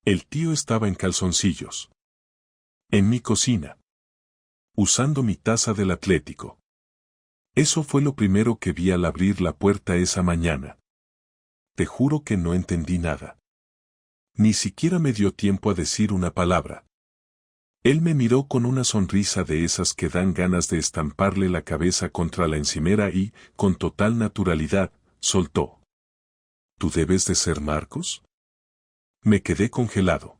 El tío estaba en calzoncillos. En mi cocina. Usando mi taza del Atlético. Eso fue lo primero que vi al abrir la puerta esa mañana. Te juro que no entendí nada. Ni siquiera me dio tiempo a decir una palabra. Él me miró con una sonrisa de esas que dan ganas de estamparle la cabeza contra la encimera y, con total naturalidad, soltó. ¿Tú debes de ser Marcos? Me quedé congelado.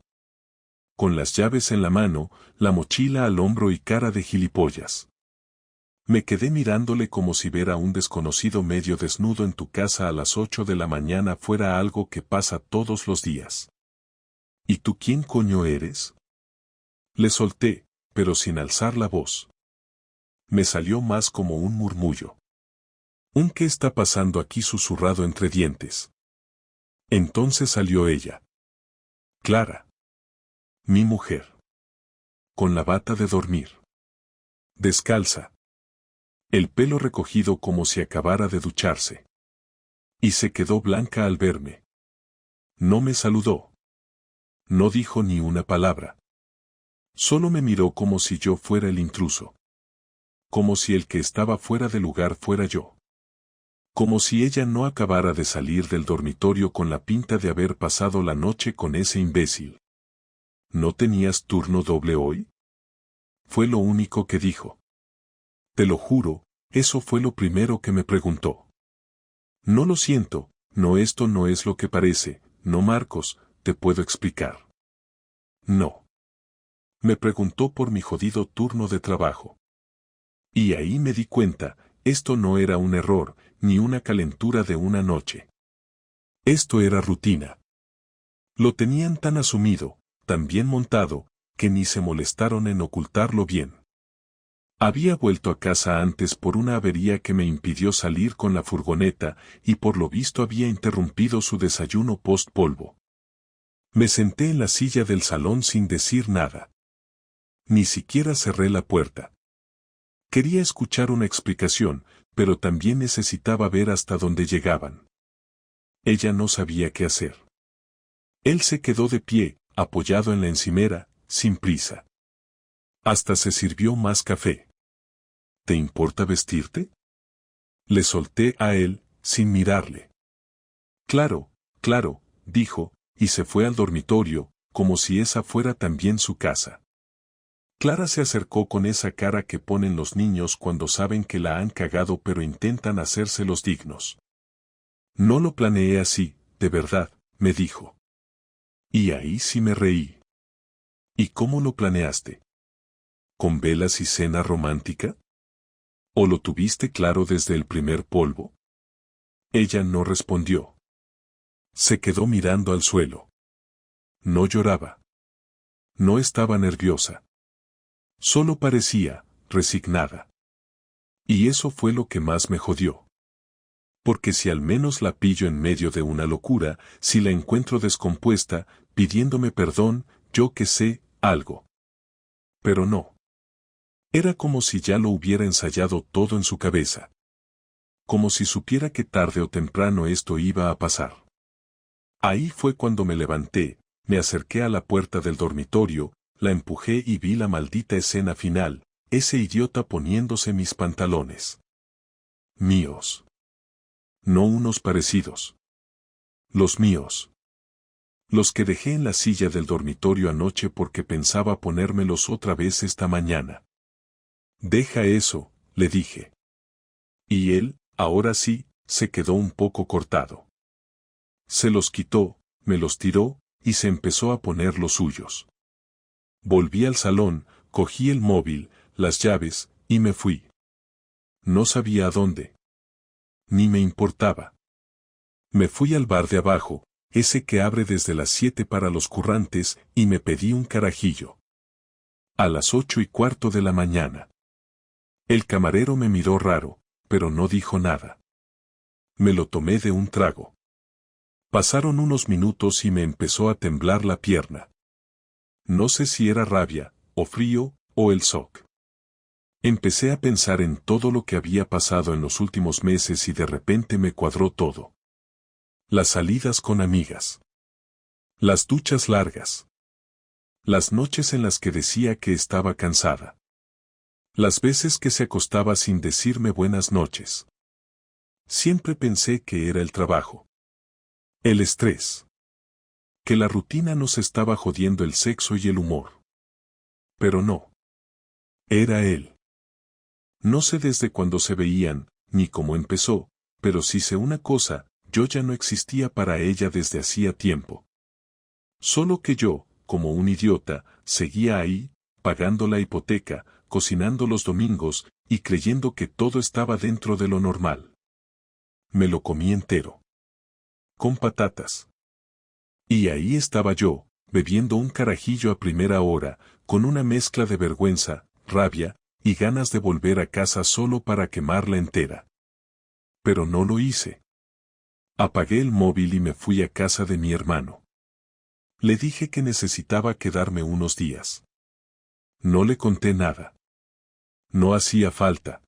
Con las llaves en la mano, la mochila al hombro y cara de gilipollas. Me quedé mirándole como si ver a un desconocido medio desnudo en tu casa a las 8 de la mañana fuera algo que pasa todos los días. ¿Y tú quién coño eres? Le solté, pero sin alzar la voz. Me salió más como un murmullo. ¿Un qué está pasando aquí susurrado entre dientes? Entonces salió ella. Clara. Mi mujer. Con la bata de dormir. Descalza. El pelo recogido como si acabara de ducharse. Y se quedó blanca al verme. No me saludó. No dijo ni una palabra. Solo me miró como si yo fuera el intruso. Como si el que estaba fuera de lugar fuera yo. Como si ella no acabara de salir del dormitorio con la pinta de haber pasado la noche con ese imbécil. ¿No tenías turno doble hoy? Fue lo único que dijo. Te lo juro, eso fue lo primero que me preguntó. No lo siento, no, esto no es lo que parece, no Marcos, te puedo explicar. No. Me preguntó por mi jodido turno de trabajo. Y ahí me di cuenta, esto no era un error, ni una calentura de una noche. Esto era rutina. Lo tenían tan asumido, tan bien montado, que ni se molestaron en ocultarlo bien. Había vuelto a casa antes por una avería que me impidió salir con la furgoneta y por lo visto había interrumpido su desayuno post-polvo. Me senté en la silla del salón sin decir nada. Ni siquiera cerré la puerta. Quería escuchar una explicación, pero también necesitaba ver hasta dónde llegaban. Ella no sabía qué hacer. Él se quedó de pie, apoyado en la encimera, sin prisa. Hasta se sirvió más café. ¿Te importa vestirte? Le solté a él, sin mirarle. Claro, claro, dijo, y se fue al dormitorio, como si esa fuera también su casa. Clara se acercó con esa cara que ponen los niños cuando saben que la han cagado pero intentan hacerse los dignos. No lo planeé así, de verdad, me dijo. Y ahí sí me reí. ¿Y cómo lo planeaste? ¿Con velas y cena romántica? ¿O lo tuviste claro desde el primer polvo? Ella no respondió. Se quedó mirando al suelo. No lloraba. No estaba nerviosa. Solo parecía, resignada. Y eso fue lo que más me jodió. Porque si al menos la pillo en medio de una locura, si la encuentro descompuesta, pidiéndome perdón, yo que sé, algo. Pero no. Era como si ya lo hubiera ensayado todo en su cabeza. Como si supiera que tarde o temprano esto iba a pasar. Ahí fue cuando me levanté, me acerqué a la puerta del dormitorio, la empujé y vi la maldita escena final, ese idiota poniéndose mis pantalones. Míos. No unos parecidos. Los míos. Los que dejé en la silla del dormitorio anoche porque pensaba ponérmelos otra vez esta mañana. Deja eso, le dije. Y él, ahora sí, se quedó un poco cortado. Se los quitó, me los tiró, y se empezó a poner los suyos. Volví al salón, cogí el móvil, las llaves, y me fui. No sabía a dónde. Ni me importaba. Me fui al bar de abajo, ese que abre desde las 7 para los currantes, y me pedí un carajillo. A las 8:15 de la mañana. El camarero me miró raro, pero no dijo nada. Me lo tomé de un trago. Pasaron unos minutos y me empezó a temblar la pierna. No sé si era rabia, o frío, o el shock. Empecé a pensar en todo lo que había pasado en los últimos meses y de repente me cuadró todo. Las salidas con amigas. Las duchas largas. Las noches en las que decía que estaba cansada. Las veces que se acostaba sin decirme buenas noches. Siempre pensé que era el trabajo. El estrés. Que la rutina nos estaba jodiendo el sexo y el humor. Pero no. Era él. No sé desde cuándo se veían, ni cómo empezó, pero sí sé una cosa, yo ya no existía para ella desde hacía tiempo. Solo que yo, como un idiota, seguía ahí, pagando la hipoteca, cocinando los domingos, y creyendo que todo estaba dentro de lo normal. Me lo comí entero. Con patatas. Y ahí estaba yo, bebiendo un carajillo a primera hora, con una mezcla de vergüenza, rabia, y ganas de volver a casa solo para quemarla entera. Pero no lo hice. Apagué el móvil y me fui a casa de mi hermano. Le dije que necesitaba quedarme unos días. No le conté nada. No hacía falta.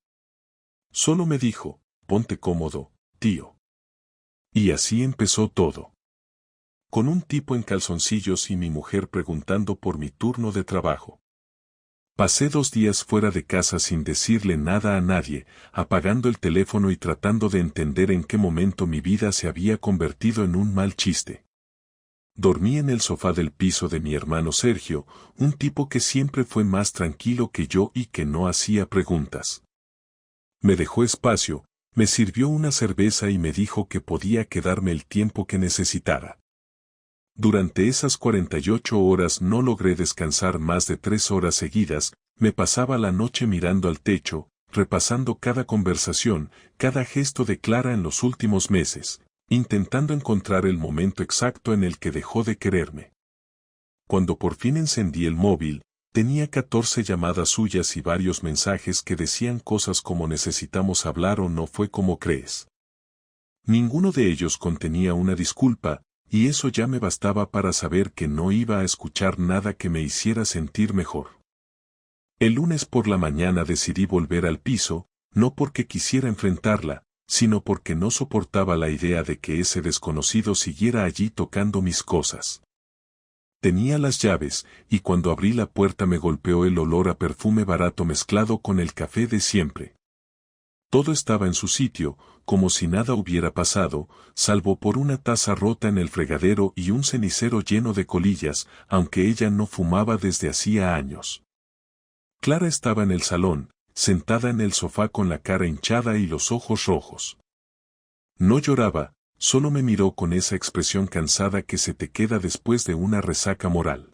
Solo me dijo, ponte cómodo, tío. Y así empezó todo. Con un tipo en calzoncillos y mi mujer preguntando por mi turno de trabajo. Pasé 2 días fuera de casa sin decirle nada a nadie, apagando el teléfono y tratando de entender en qué momento mi vida se había convertido en un mal chiste. Dormí en el sofá del piso de mi hermano Sergio, un tipo que siempre fue más tranquilo que yo y que no hacía preguntas. Me dejó espacio, me sirvió una cerveza y me dijo que podía quedarme el tiempo que necesitara. Durante esas 48 horas no logré descansar más de 3 horas seguidas, me pasaba la noche mirando al techo, repasando cada conversación, cada gesto de Clara en los últimos meses, intentando encontrar el momento exacto en el que dejó de quererme. Cuando por fin encendí el móvil, tenía 14 llamadas suyas y varios mensajes que decían cosas como necesitamos hablar o no fue como crees. Ninguno de ellos contenía una disculpa, y eso ya me bastaba para saber que no iba a escuchar nada que me hiciera sentir mejor. El lunes por la mañana decidí volver al piso, no porque quisiera enfrentarla, sino porque no soportaba la idea de que ese desconocido siguiera allí tocando mis cosas. Tenía las llaves, y cuando abrí la puerta me golpeó el olor a perfume barato mezclado con el café de siempre. Todo estaba en su sitio, como si nada hubiera pasado, salvo por una taza rota en el fregadero y un cenicero lleno de colillas, aunque ella no fumaba desde hacía años. Clara estaba en el salón, sentada en el sofá con la cara hinchada y los ojos rojos. No lloraba, solo me miró con esa expresión cansada que se te queda después de una resaca moral.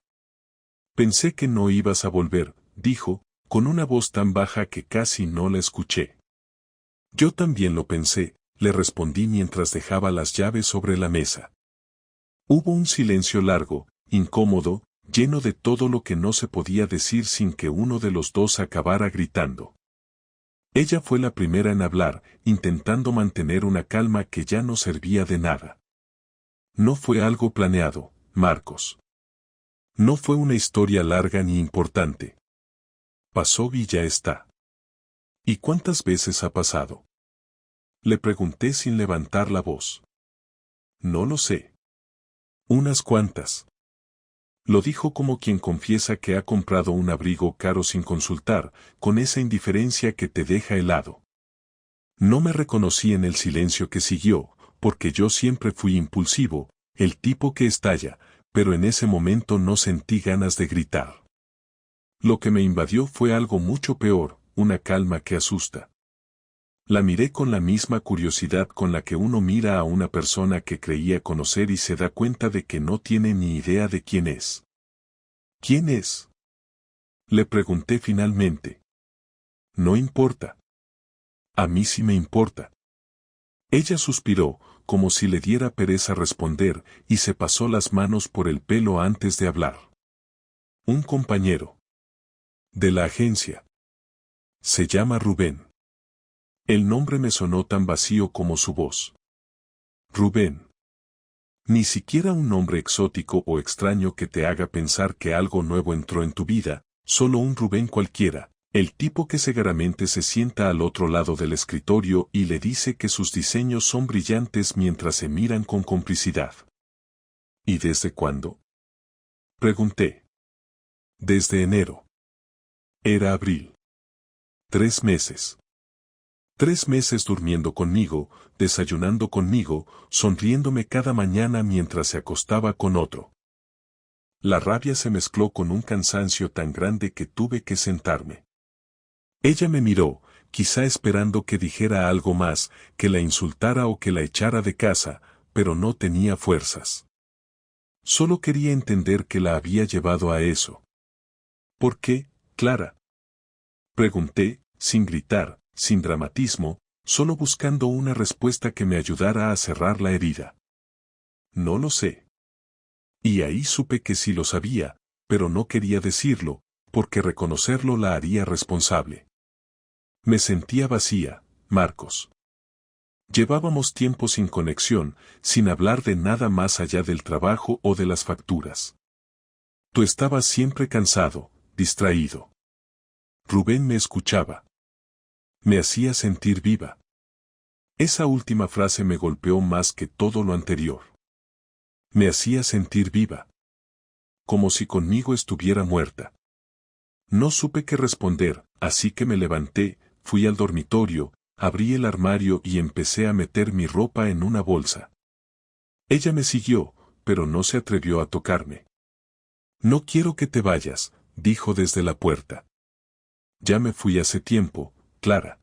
Pensé que no ibas a volver, dijo, con una voz tan baja que casi no la escuché. Yo también lo pensé, le respondí mientras dejaba las llaves sobre la mesa. Hubo un silencio largo, incómodo, lleno de todo lo que no se podía decir sin que uno de los dos acabara gritando. Ella fue la primera en hablar, intentando mantener una calma que ya no servía de nada. No fue algo planeado, Marcos. No fue una historia larga ni importante. Pasó y ya está. ¿Y cuántas veces ha pasado? Le pregunté sin levantar la voz. No lo sé. Unas cuantas. Lo dijo como quien confiesa que ha comprado un abrigo caro sin consultar, con esa indiferencia que te deja helado. No me reconocí en el silencio que siguió, porque yo siempre fui impulsivo, el tipo que estalla, pero en ese momento no sentí ganas de gritar. Lo que me invadió fue algo mucho peor, una calma que asusta. La miré con la misma curiosidad con la que uno mira a una persona que creía conocer y se da cuenta de que no tiene ni idea de quién es. ¿Quién es? Le pregunté finalmente. No importa. A mí sí me importa. Ella suspiró, como si le diera pereza responder, y se pasó las manos por el pelo antes de hablar. Un compañero. De la agencia. Se llama Rubén. El nombre me sonó tan vacío como su voz. Rubén. Ni siquiera un nombre exótico o extraño que te haga pensar que algo nuevo entró en tu vida, solo un Rubén cualquiera, el tipo que segaramente se sienta al otro lado del escritorio y le dice que sus diseños son brillantes mientras se miran con complicidad. ¿Y desde cuándo? Pregunté. Desde enero. Era abril. 3 meses. 3 meses durmiendo conmigo, desayunando conmigo, sonriéndome cada mañana mientras se acostaba con otro. La rabia se mezcló con un cansancio tan grande que tuve que sentarme. Ella me miró, quizá esperando que dijera algo más, que la insultara o que la echara de casa, pero no tenía fuerzas. Solo quería entender qué la había llevado a eso. ¿Por qué, Clara? Pregunté, sin gritar, sin dramatismo, solo buscando una respuesta que me ayudara a cerrar la herida. No lo sé. Y ahí supe que sí lo sabía, pero no quería decirlo, porque reconocerlo la haría responsable. Me sentía vacía, Marcos. Llevábamos tiempo sin conexión, sin hablar de nada más allá del trabajo o de las facturas. Tú estabas siempre cansado, distraído. Rubén me escuchaba. Me hacía sentir viva. Esa última frase me golpeó más que todo lo anterior. Me hacía sentir viva. Como si conmigo estuviera muerta. No supe qué responder, así que me levanté, fui al dormitorio, abrí el armario y empecé a meter mi ropa en una bolsa. Ella me siguió, pero no se atrevió a tocarme. No quiero que te vayas, dijo desde la puerta. Ya me fui hace tiempo, Clara.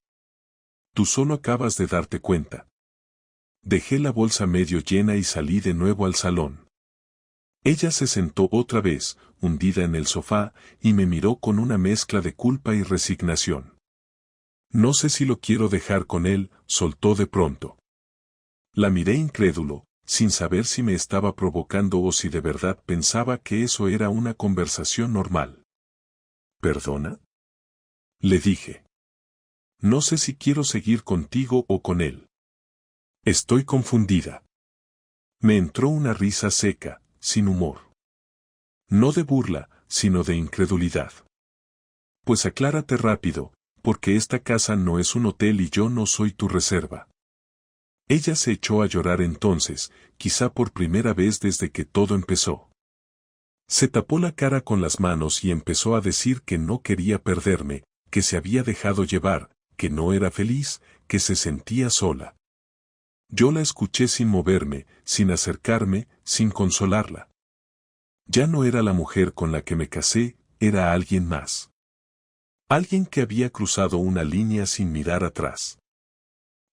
Tú solo acabas de darte cuenta. Dejé la bolsa medio llena y salí de nuevo al salón. Ella se sentó otra vez, hundida en el sofá, y me miró con una mezcla de culpa y resignación. No sé si lo quiero dejar con él, soltó de pronto. La miré incrédulo, sin saber si me estaba provocando o si de verdad pensaba que eso era una conversación normal. ¿Perdona? Le dije. No sé si quiero seguir contigo o con él. Estoy confundida. Me entró una risa seca, sin humor. No de burla, sino de incredulidad. Pues aclárate rápido, porque esta casa no es un hotel y yo no soy tu reserva. Ella se echó a llorar entonces, quizá por primera vez desde que todo empezó. Se tapó la cara con las manos y empezó a decir que no quería perderme, que se había dejado llevar, que no era feliz, que se sentía sola. Yo la escuché sin moverme, sin acercarme, sin consolarla. Ya no era la mujer con la que me casé, era alguien más. Alguien que había cruzado una línea sin mirar atrás.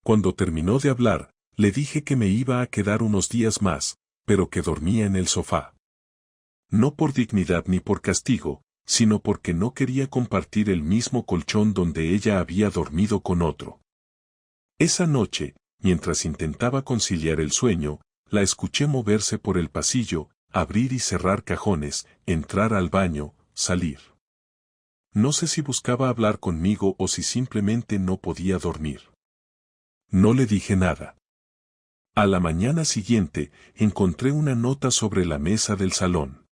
Cuando terminó de hablar, le dije que me iba a quedar unos días más, pero que dormía en el sofá. No por dignidad ni por castigo, sino porque no quería compartir el mismo colchón donde ella había dormido con otro. Esa noche, mientras intentaba conciliar el sueño, la escuché moverse por el pasillo, abrir y cerrar cajones, entrar al baño, salir. No sé si buscaba hablar conmigo o si simplemente no podía dormir. No le dije nada. A la mañana siguiente, encontré una nota sobre la mesa del salón.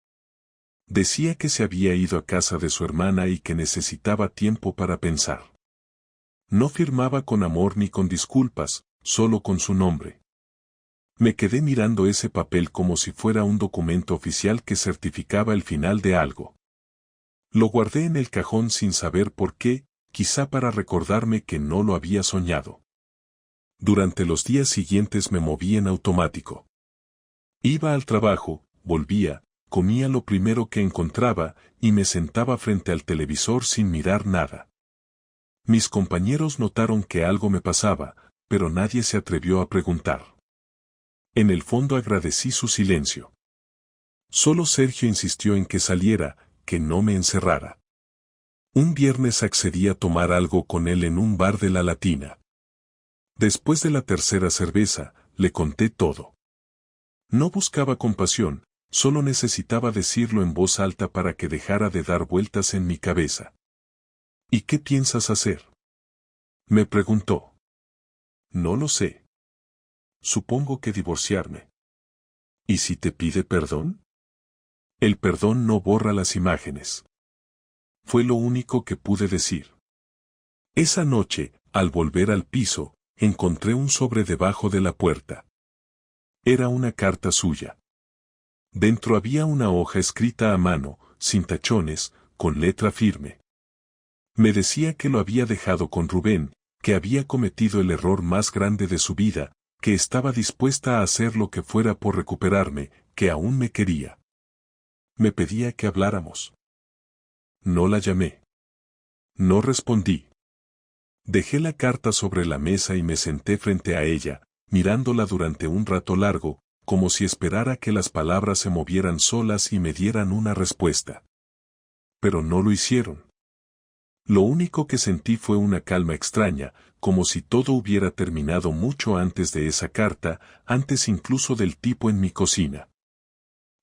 Decía que se había ido a casa de su hermana y que necesitaba tiempo para pensar. No firmaba con amor ni con disculpas, solo con su nombre. Me quedé mirando ese papel como si fuera un documento oficial que certificaba el final de algo. Lo guardé en el cajón sin saber por qué, quizá para recordarme que no lo había soñado. Durante los días siguientes me moví en automático. Iba al trabajo, volvía, comía lo primero que encontraba y me sentaba frente al televisor sin mirar nada. Mis compañeros notaron que algo me pasaba, pero nadie se atrevió a preguntar. En el fondo agradecí su silencio. Solo Sergio insistió en que saliera, que no me encerrara. Un viernes accedí a tomar algo con él en un bar de la Latina. Después de la tercera cerveza, le conté todo. No buscaba compasión, solo necesitaba decirlo en voz alta para que dejara de dar vueltas en mi cabeza. ¿Y qué piensas hacer? Me preguntó. No lo sé. Supongo que divorciarme. ¿Y si te pide perdón? El perdón no borra las imágenes. Fue lo único que pude decir. Esa noche, al volver al piso, encontré un sobre debajo de la puerta. Era una carta suya. Dentro había una hoja escrita a mano, sin tachones, con letra firme. Me decía que lo había dejado con Rubén, que había cometido el error más grande de su vida, que estaba dispuesta a hacer lo que fuera por recuperarme, que aún me quería. Me pedía que habláramos. No la llamé. No respondí. Dejé la carta sobre la mesa y me senté frente a ella, mirándola durante un rato largo, como si esperara que las palabras se movieran solas y me dieran una respuesta. Pero no lo hicieron. Lo único que sentí fue una calma extraña, como si todo hubiera terminado mucho antes de esa carta, antes incluso del tipo en mi cocina.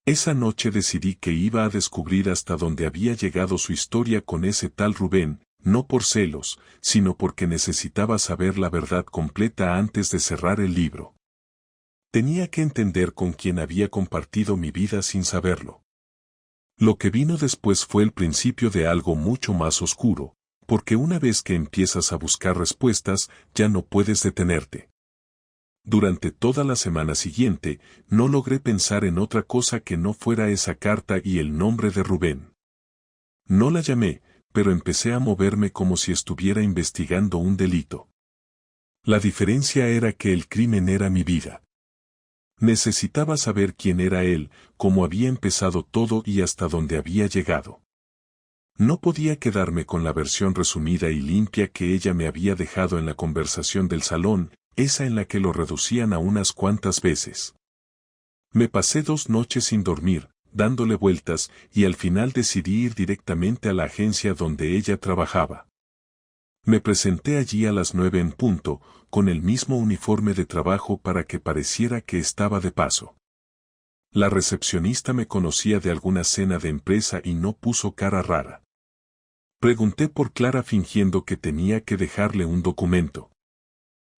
Esa noche decidí que iba a descubrir hasta dónde había llegado su historia con ese tal Rubén, no por celos, sino porque necesitaba saber la verdad completa antes de cerrar el libro. Tenía que entender con quién había compartido mi vida sin saberlo. Lo que vino después fue el principio de algo mucho más oscuro, porque una vez que empiezas a buscar respuestas, ya no puedes detenerte. Durante toda la semana siguiente, no logré pensar en otra cosa que no fuera esa carta y el nombre de Rubén. No la llamé, pero empecé a moverme como si estuviera investigando un delito. La diferencia era que el crimen era mi vida. Necesitaba saber quién era él, cómo había empezado todo y hasta dónde había llegado. No podía quedarme con la versión resumida y limpia que ella me había dejado en la conversación del salón, esa en la que lo reducían a unas cuantas veces. Me pasé 2 noches sin dormir, dándole vueltas, y al final decidí ir directamente a la agencia donde ella trabajaba. Me presenté allí a las 9 en punto, con el mismo uniforme de trabajo para que pareciera que estaba de paso. La recepcionista me conocía de alguna cena de empresa y no puso cara rara. Pregunté por Clara fingiendo que tenía que dejarle un documento.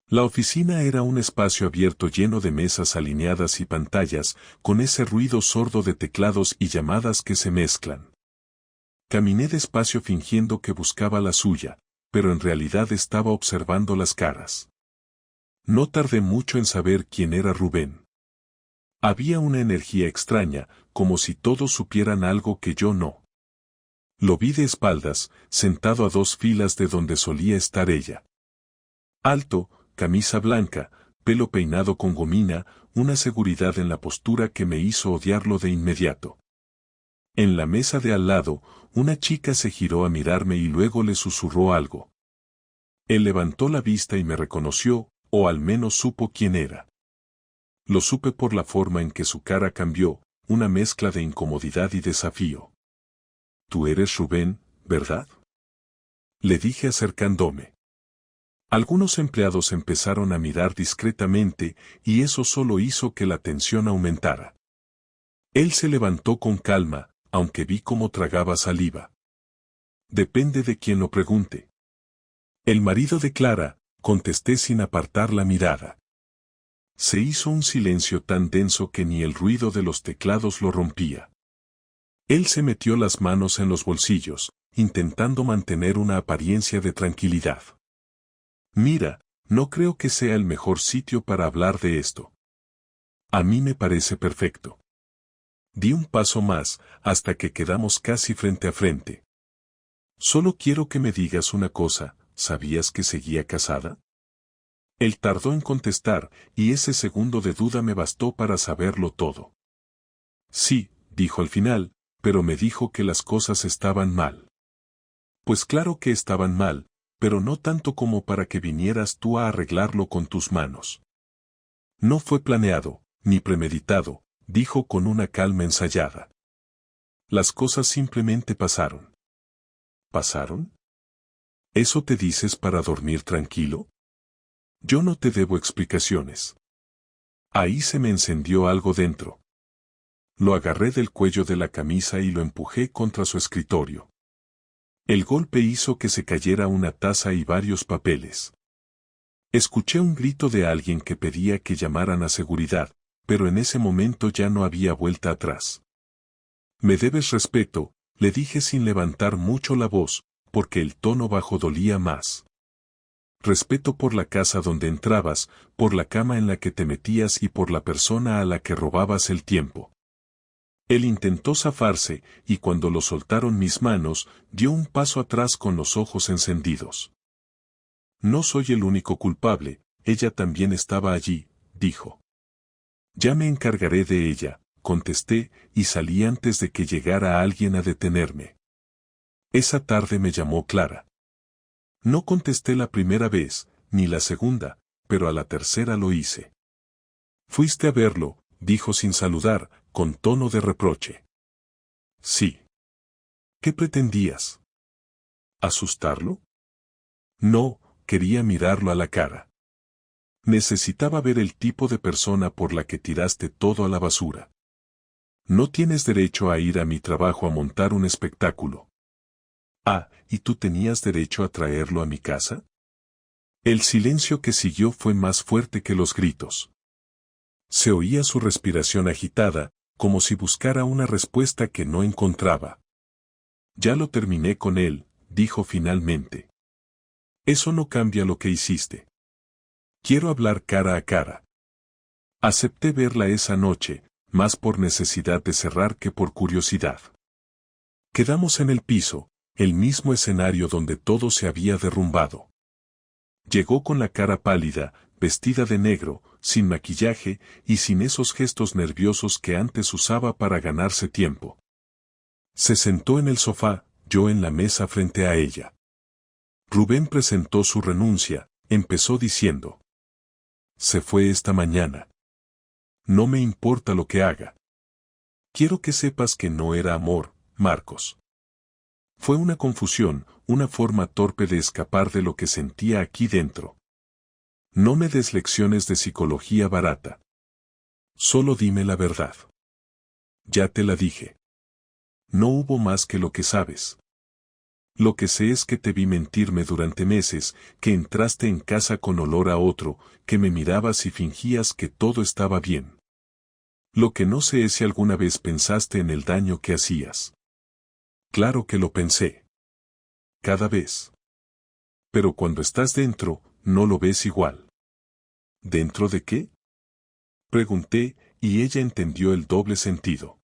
La oficina era un espacio abierto lleno de mesas alineadas y pantallas, con ese ruido sordo de teclados y llamadas que se mezclan. Caminé despacio fingiendo que buscaba la suya, pero en realidad estaba observando las caras. No tardé mucho en saber quién era Rubén. Había una energía extraña, como si todos supieran algo que yo no. Lo vi de espaldas, sentado a 2 filas de donde solía estar ella. Alto, camisa blanca, pelo peinado con gomina, una seguridad en la postura que me hizo odiarlo de inmediato. En la mesa de al lado, una chica se giró a mirarme y luego le susurró algo. Él levantó la vista y me reconoció, o al menos supo quién era. Lo supe por la forma en que su cara cambió, una mezcla de incomodidad y desafío. «Tú eres Rubén, ¿verdad?», le dije acercándome. Algunos empleados empezaron a mirar discretamente, y eso solo hizo que la tensión aumentara. Él se levantó con calma, aunque vi cómo tragaba saliva. «Depende de quien lo pregunte». «El marido de Clara», contesté sin apartar la mirada. Se hizo un silencio tan denso que ni el ruido de los teclados lo rompía. Él se metió las manos en los bolsillos, intentando mantener una apariencia de tranquilidad. «Mira, no creo que sea el mejor sitio para hablar de esto. A mí me parece perfecto». Di un paso más, hasta que quedamos casi frente a frente. «Solo quiero que me digas una cosa, ¿sabías que seguía casada?». Él tardó en contestar, y ese segundo de duda me bastó para saberlo todo. «Sí», dijo al final, pero me dijo que las cosas estaban mal. Pues claro que estaban mal, pero no tanto como para que vinieras tú a arreglarlo con tus manos. No fue planeado, ni premeditado, dijo con una calma ensayada. Las cosas simplemente pasaron. ¿Pasaron? ¿Eso te dices para dormir tranquilo? Yo no te debo explicaciones. Ahí se me encendió algo dentro. Lo agarré del cuello de la camisa y lo empujé contra su escritorio. El golpe hizo que se cayera una taza y varios papeles. Escuché un grito de alguien que pedía que llamaran a seguridad, pero en ese momento ya no había vuelta atrás. «Me debes respeto», le dije sin levantar mucho la voz, porque el tono bajo dolía más. «Respeto por la casa donde entrabas, por la cama en la que te metías y por la persona a la que robabas el tiempo». Él intentó zafarse, y cuando lo soltaron mis manos, dio un paso atrás con los ojos encendidos. No soy el único culpable, ella también estaba allí, dijo. Ya me encargaré de ella, contesté, y salí antes de que llegara alguien a detenerme. Esa tarde me llamó Clara. No contesté la primera vez, ni la segunda, pero a la tercera lo hice. «¿Fuiste a verlo?», dijo sin saludar, con tono de reproche. «Sí». «¿Qué pretendías? ¿Asustarlo?». «No, quería mirarlo a la cara. Necesitaba ver el tipo de persona por la que tiraste todo a la basura. No tienes derecho a ir a mi trabajo a montar un espectáculo». «Ah, ¿y tú tenías derecho a traerlo a mi casa?». El silencio que siguió fue más fuerte que los gritos. Se oía su respiración agitada, como si buscara una respuesta que no encontraba. «Ya lo terminé con él», dijo finalmente. «Eso no cambia lo que hiciste. Quiero hablar cara a cara». Acepté verla esa noche, más por necesidad de cerrar que por curiosidad. Quedamos en el piso, el mismo escenario donde todo se había derrumbado. Llegó con la cara pálida, vestida de negro, sin maquillaje y sin esos gestos nerviosos que antes usaba para ganarse tiempo. Se sentó en el sofá, yo en la mesa frente a ella. Rubén presentó su renuncia, empezó diciendo. «Se fue esta mañana. No me importa lo que haga. Quiero que sepas que no era amor, Marcos. Fue una confusión, una forma torpe de escapar de lo que sentía aquí dentro. No me des lecciones de psicología barata. Solo dime la verdad». «Ya te la dije. No hubo más que lo que sabes. Lo que sé es que te vi mentirme durante meses, que entraste en casa con olor a otro, que me mirabas y fingías que todo estaba bien. Lo que no sé es si alguna vez pensaste en el daño que hacías». «Claro que lo pensé. Cada vez. Pero cuando estás dentro, no lo ves igual». «¿Dentro de qué?», pregunté, y ella entendió el doble sentido.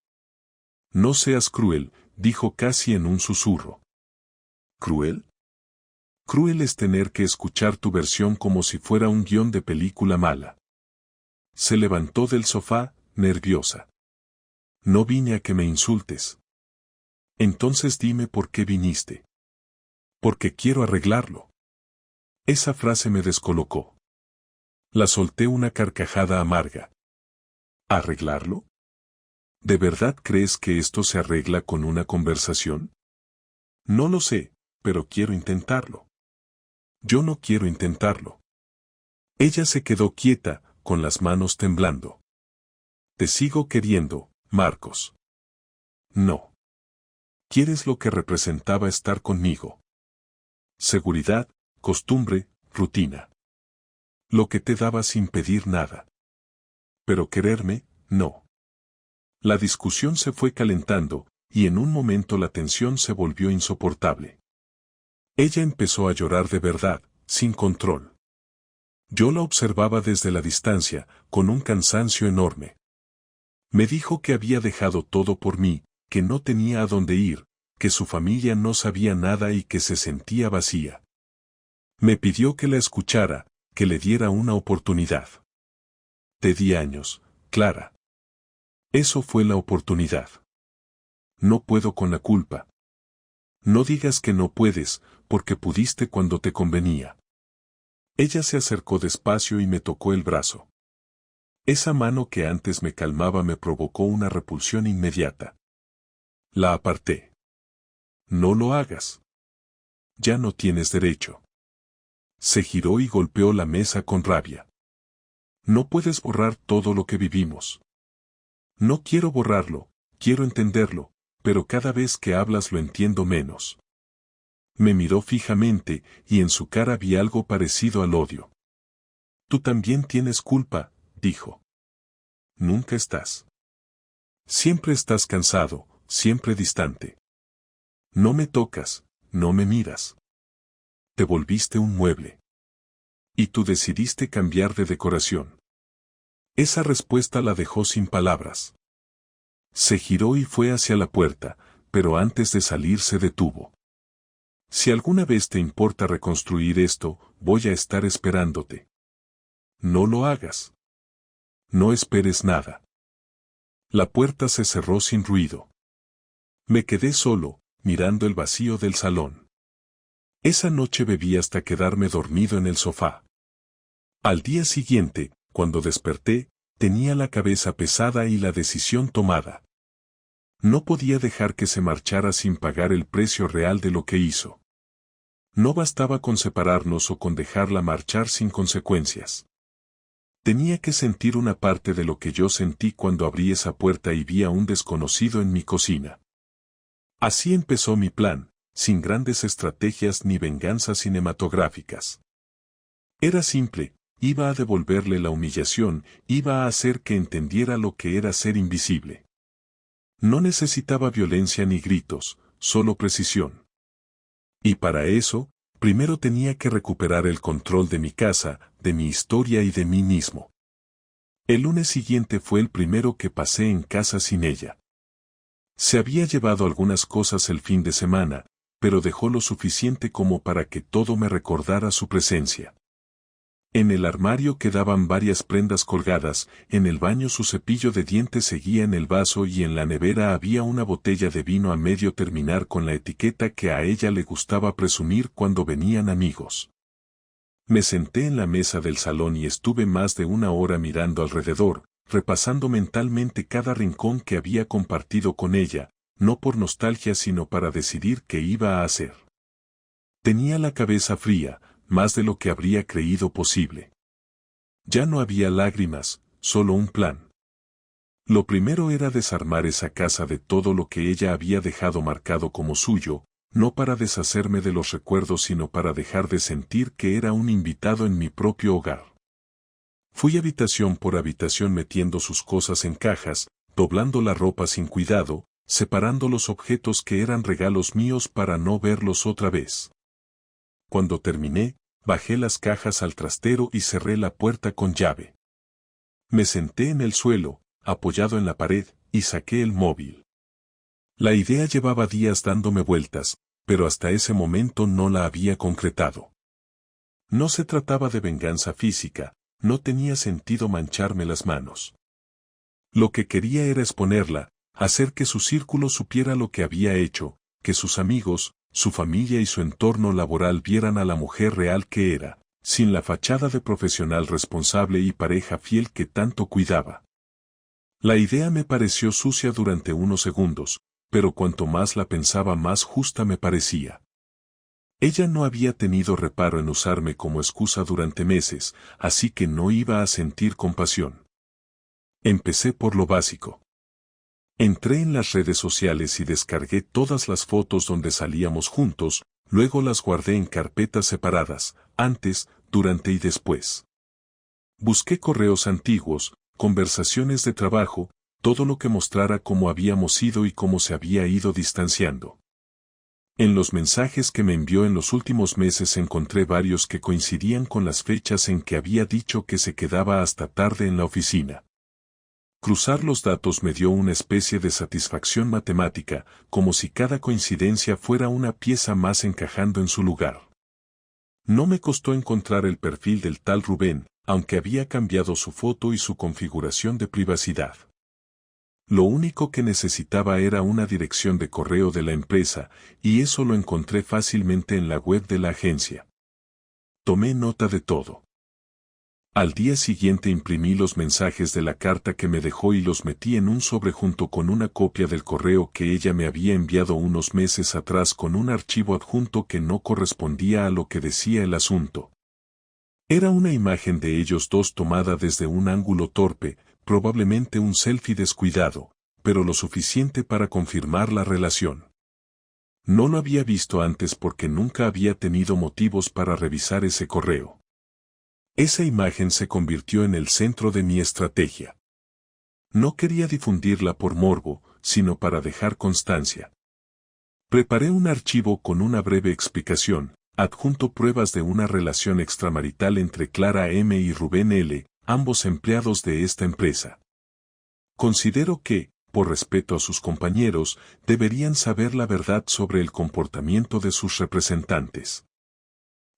«No seas cruel», dijo casi en un susurro. «¿Cruel?». «Cruel es tener que escuchar tu versión como si fuera un guión de película mala». Se levantó del sofá, nerviosa. «No vine a que me insultes». «Entonces dime por qué viniste». «Porque quiero arreglarlo». Esa frase me descolocó. La solté una carcajada amarga. ¿Arreglarlo? ¿De verdad crees que esto se arregla con una conversación? No lo sé, pero quiero intentarlo. Yo no quiero intentarlo. Ella se quedó quieta, con las manos temblando. Te sigo queriendo, Marcos. No. ¿Quieres lo que representaba estar conmigo? Seguridad, costumbre, rutina. Lo que te daba sin pedir nada. Pero quererme, no. La discusión se fue calentando, y en un momento la tensión se volvió insoportable. Ella empezó a llorar de verdad, sin control. Yo la observaba desde la distancia, con un cansancio enorme. Me dijo que había dejado todo por mí, que no tenía a dónde ir, que su familia no sabía nada y que se sentía vacía. Me pidió que la escuchara, que le diera una oportunidad. Te di años, Clara. Eso fue la oportunidad. No puedo con la culpa. No digas que no puedes, porque pudiste cuando te convenía. Ella se acercó despacio y me tocó el brazo. Esa mano que antes me calmaba me provocó una repulsión inmediata. La aparté. No lo hagas. Ya no tienes derecho. Se giró y golpeó la mesa con rabia. No puedes borrar todo lo que vivimos. No quiero borrarlo, quiero entenderlo, pero cada vez que hablas lo entiendo menos. Me miró fijamente, y en su cara vi algo parecido al odio. Tú también tienes culpa, dijo. Nunca estás. Siempre estás cansado, siempre distante. No me tocas, no me miras. Te volviste un mueble. Y tú decidiste cambiar de decoración. Esa respuesta la dejó sin palabras. Se giró y fue hacia la puerta, pero antes de salir se detuvo. Si alguna vez te importa reconstruir esto, voy a estar esperándote. No lo hagas. No esperes nada. La puerta se cerró sin ruido. Me quedé solo, mirando el vacío del salón. Esa noche bebí hasta quedarme dormido en el sofá. Al día siguiente, cuando desperté, tenía la cabeza pesada y la decisión tomada. No podía dejar que se marchara sin pagar el precio real de lo que hizo. No bastaba con separarnos o con dejarla marchar sin consecuencias. Tenía que sentir una parte de lo que yo sentí cuando abrí esa puerta y vi a un desconocido en mi cocina. Así empezó mi plan, sin grandes estrategias ni venganzas cinematográficas. Era simple, iba a devolverle la humillación, iba a hacer que entendiera lo que era ser invisible. No necesitaba violencia ni gritos, solo precisión. Y para eso, primero tenía que recuperar el control de mi casa, de mi historia y de mí mismo. El lunes siguiente fue el primero que pasé en casa sin ella. Se había llevado algunas cosas el fin de semana, pero dejó lo suficiente como para que todo me recordara su presencia. En el armario quedaban varias prendas colgadas, en el baño su cepillo de dientes seguía en el vaso y en la nevera había una botella de vino a medio terminar con la etiqueta que a ella le gustaba presumir cuando venían amigos. Me senté en la mesa del salón y estuve más de una hora mirando alrededor, repasando mentalmente cada rincón que había compartido con ella, no por nostalgia sino para decidir qué iba a hacer. Tenía la cabeza fría, más de lo que habría creído posible. Ya no había lágrimas, solo un plan. Lo primero era desarmar esa casa de todo lo que ella había dejado marcado como suyo, no para deshacerme de los recuerdos sino para dejar de sentir que era un invitado en mi propio hogar. Fui habitación por habitación metiendo sus cosas en cajas, doblando la ropa sin cuidado, separando los objetos que eran regalos míos para no verlos otra vez. Cuando terminé, bajé las cajas al trastero y cerré la puerta con llave. Me senté en el suelo, apoyado en la pared, y saqué el móvil. La idea llevaba días dándome vueltas, pero hasta ese momento no la había concretado. No se trataba de venganza física, no tenía sentido mancharme las manos. Lo que quería era exponerla, hacer que su círculo supiera lo que había hecho, que sus amigos, su familia y su entorno laboral vieran a la mujer real que era, sin la fachada de profesional responsable y pareja fiel que tanto cuidaba. La idea me pareció sucia durante unos segundos, pero cuanto más la pensaba más justa me parecía. Ella no había tenido reparo en usarme como excusa durante meses, así que no iba a sentir compasión. Empecé por lo básico. Entré en las redes sociales y descargué todas las fotos donde salíamos juntos, luego las guardé en carpetas separadas, antes, durante y después. Busqué correos antiguos, conversaciones de trabajo, todo lo que mostrara cómo habíamos sido y cómo se había ido distanciando. En los mensajes que me envió en los últimos meses encontré varios que coincidían con las fechas en que había dicho que se quedaba hasta tarde en la oficina. Cruzar los datos me dio una especie de satisfacción matemática, como si cada coincidencia fuera una pieza más encajando en su lugar. No me costó encontrar el perfil del tal Rubén, aunque había cambiado su foto y su configuración de privacidad. Lo único que necesitaba era una dirección de correo de la empresa, y eso lo encontré fácilmente en la web de la agencia. Tomé nota de todo. Al día siguiente imprimí los mensajes de la carta que me dejó y los metí en un sobre junto con una copia del correo que ella me había enviado unos meses atrás con un archivo adjunto que no correspondía a lo que decía el asunto. Era una imagen de ellos dos tomada desde un ángulo torpe, probablemente un selfie descuidado, pero lo suficiente para confirmar la relación. No lo había visto antes porque nunca había tenido motivos para revisar ese correo. Esa imagen se convirtió en el centro de mi estrategia. No quería difundirla por morbo, sino para dejar constancia. Preparé un archivo con una breve explicación, adjunto pruebas de una relación extramarital entre Clara M. y Rubén L., ambos empleados de esta empresa. Considero que, por respeto a sus compañeros, deberían saber la verdad sobre el comportamiento de sus representantes.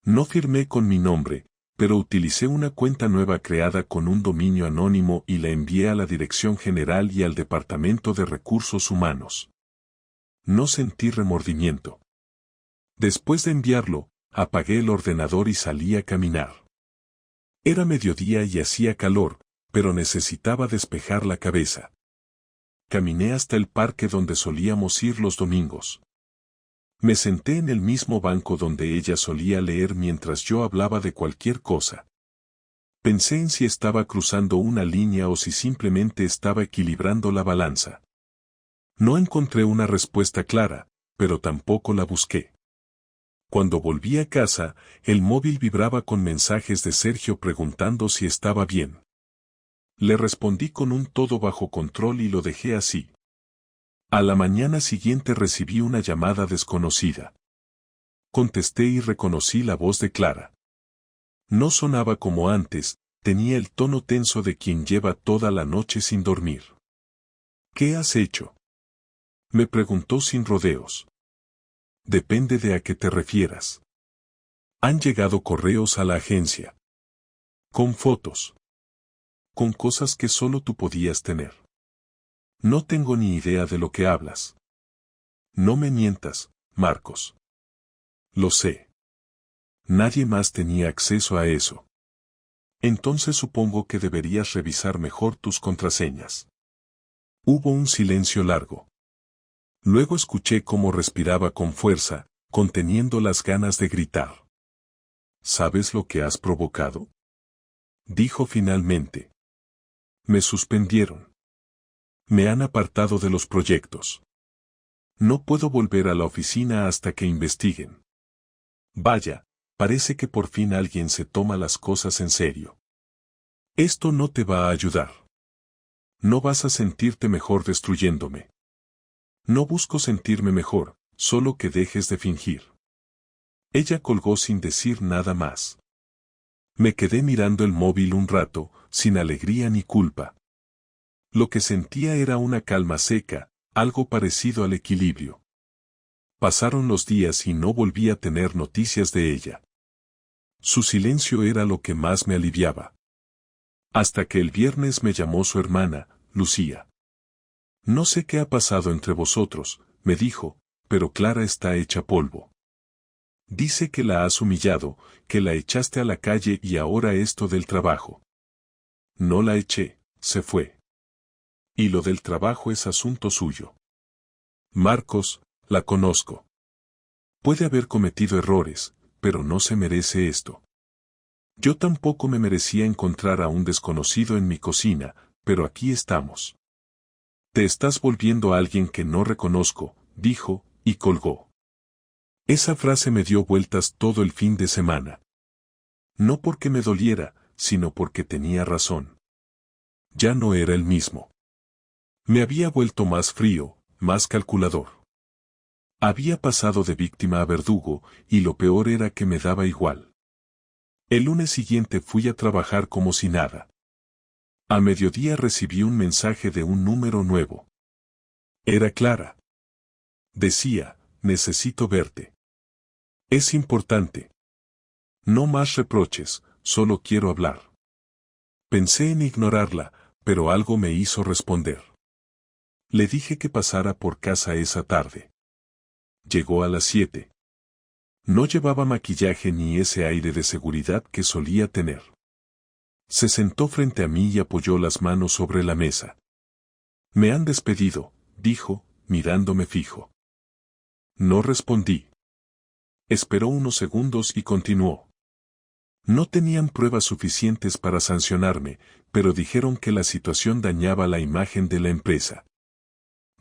No firmé con mi nombre, pero utilicé una cuenta nueva creada con un dominio anónimo y la envié a la Dirección General y al Departamento de Recursos Humanos. No sentí remordimiento. Después de enviarlo, apagué el ordenador y salí a caminar. Era mediodía y hacía calor, pero necesitaba despejar la cabeza. Caminé hasta el parque donde solíamos ir los domingos. Me senté en el mismo banco donde ella solía leer mientras yo hablaba de cualquier cosa. Pensé en si estaba cruzando una línea o si simplemente estaba equilibrando la balanza. No encontré una respuesta clara, pero tampoco la busqué. Cuando volví a casa, el móvil vibraba con mensajes de Sergio preguntando si estaba bien. Le respondí con un todo bajo control y lo dejé así. A la mañana siguiente recibí una llamada desconocida. Contesté y reconocí la voz de Clara. No sonaba como antes, tenía el tono tenso de quien lleva toda la noche sin dormir. ¿Qué has hecho?, me preguntó sin rodeos. Depende de a qué te refieras. Han llegado correos a la agencia. Con fotos. Con cosas que solo tú podías tener. No tengo ni idea de lo que hablas. No me mientas, Marcos. Lo sé. Nadie más tenía acceso a eso. Entonces supongo que deberías revisar mejor tus contraseñas. Hubo un silencio largo. Luego escuché cómo respiraba con fuerza, conteniendo las ganas de gritar. ¿Sabes lo que has provocado?, dijo finalmente. Me suspendieron. Me han apartado de los proyectos. No puedo volver a la oficina hasta que investiguen. Vaya, parece que por fin alguien se toma las cosas en serio. Esto no te va a ayudar. No vas a sentirte mejor destruyéndome. No busco sentirme mejor, solo que dejes de fingir. Ella colgó sin decir nada más. Me quedé mirando el móvil un rato, sin alegría ni culpa. Lo que sentía era una calma seca, algo parecido al equilibrio. Pasaron los días y no volví a tener noticias de ella. Su silencio era lo que más me aliviaba. Hasta que el viernes me llamó su hermana, Lucía. No sé qué ha pasado entre vosotros, me dijo, pero Clara está hecha polvo. Dice que la has humillado, que la echaste a la calle y ahora esto del trabajo. No la eché, se fue. Y lo del trabajo es asunto suyo. Marcos, la conozco. Puede haber cometido errores, pero no se merece esto. Yo tampoco me merecía encontrar a un desconocido en mi cocina, pero aquí estamos. Te estás volviendo a alguien que no reconozco, dijo, y colgó. Esa frase me dio vueltas todo el fin de semana. No porque me doliera, sino porque tenía razón. Ya no era el mismo. Me había vuelto más frío, más calculador. Había pasado de víctima a verdugo, y lo peor era que me daba igual. El lunes siguiente fui a trabajar como si nada. A mediodía recibí un mensaje de un número nuevo. Era Clara. Decía, necesito verte. Es importante. No más reproches, solo quiero hablar. Pensé en ignorarla, pero algo me hizo responder. Le dije que pasara por casa esa tarde. Llegó a las 7. No llevaba maquillaje ni ese aire de seguridad que solía tener. Se sentó frente a mí y apoyó las manos sobre la mesa. Me han despedido, dijo, mirándome fijo. No respondí. Esperó unos segundos y continuó. No tenían pruebas suficientes para sancionarme, pero dijeron que la situación dañaba la imagen de la empresa.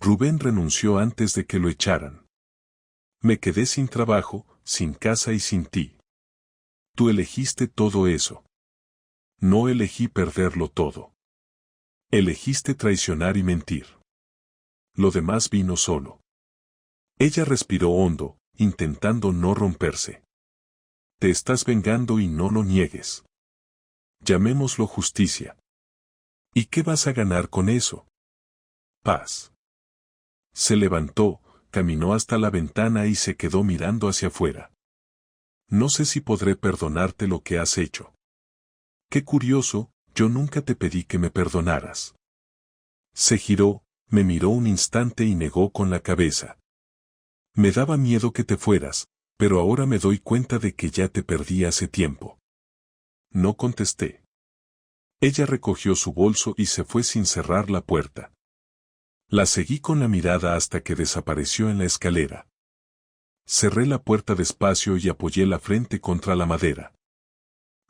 Rubén renunció antes de que lo echaran. Me quedé sin trabajo, sin casa y sin ti. Tú elegiste todo eso. No elegí perderlo todo. Elegiste traicionar y mentir. Lo demás vino solo. Ella respiró hondo, intentando no romperse. Te estás vengando y no lo niegues. Llamémoslo justicia. ¿Y qué vas a ganar con eso? Paz. Se levantó, caminó hasta la ventana y se quedó mirando hacia afuera. No sé si podré perdonarte lo que has hecho. Qué curioso, yo nunca te pedí que me perdonaras. Se giró, me miró un instante y negó con la cabeza. Me daba miedo que te fueras, pero ahora me doy cuenta de que ya te perdí hace tiempo. No contesté. Ella recogió su bolso y se fue sin cerrar la puerta. La seguí con la mirada hasta que desapareció en la escalera. Cerré la puerta despacio y apoyé la frente contra la madera.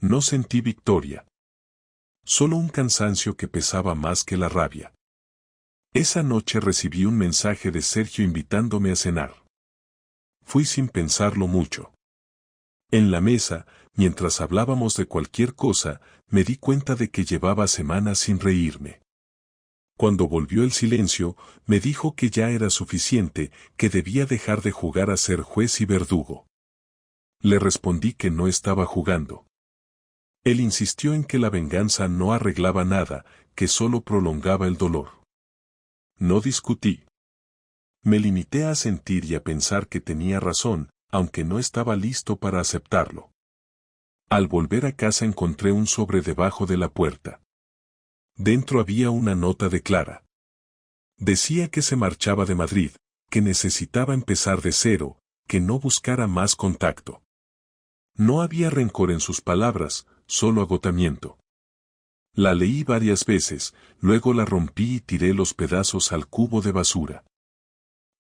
No sentí victoria. Solo un cansancio que pesaba más que la rabia. Esa noche recibí un mensaje de Sergio invitándome a cenar. Fui sin pensarlo mucho. En la mesa, mientras hablábamos de cualquier cosa, me di cuenta de que llevaba semanas sin reírme. Cuando volvió el silencio, me dijo que ya era suficiente, que debía dejar de jugar a ser juez y verdugo. Le respondí que no estaba jugando. Él insistió en que la venganza no arreglaba nada, que solo prolongaba el dolor. No discutí. Me limité a sentir y a pensar que tenía razón, aunque no estaba listo para aceptarlo. Al volver a casa encontré un sobre debajo de la puerta. Dentro había una nota de Clara. Decía que se marchaba de Madrid, que necesitaba empezar de cero, que no buscara más contacto. No había rencor en sus palabras, solo agotamiento. La leí varias veces, luego la rompí y tiré los pedazos al cubo de basura.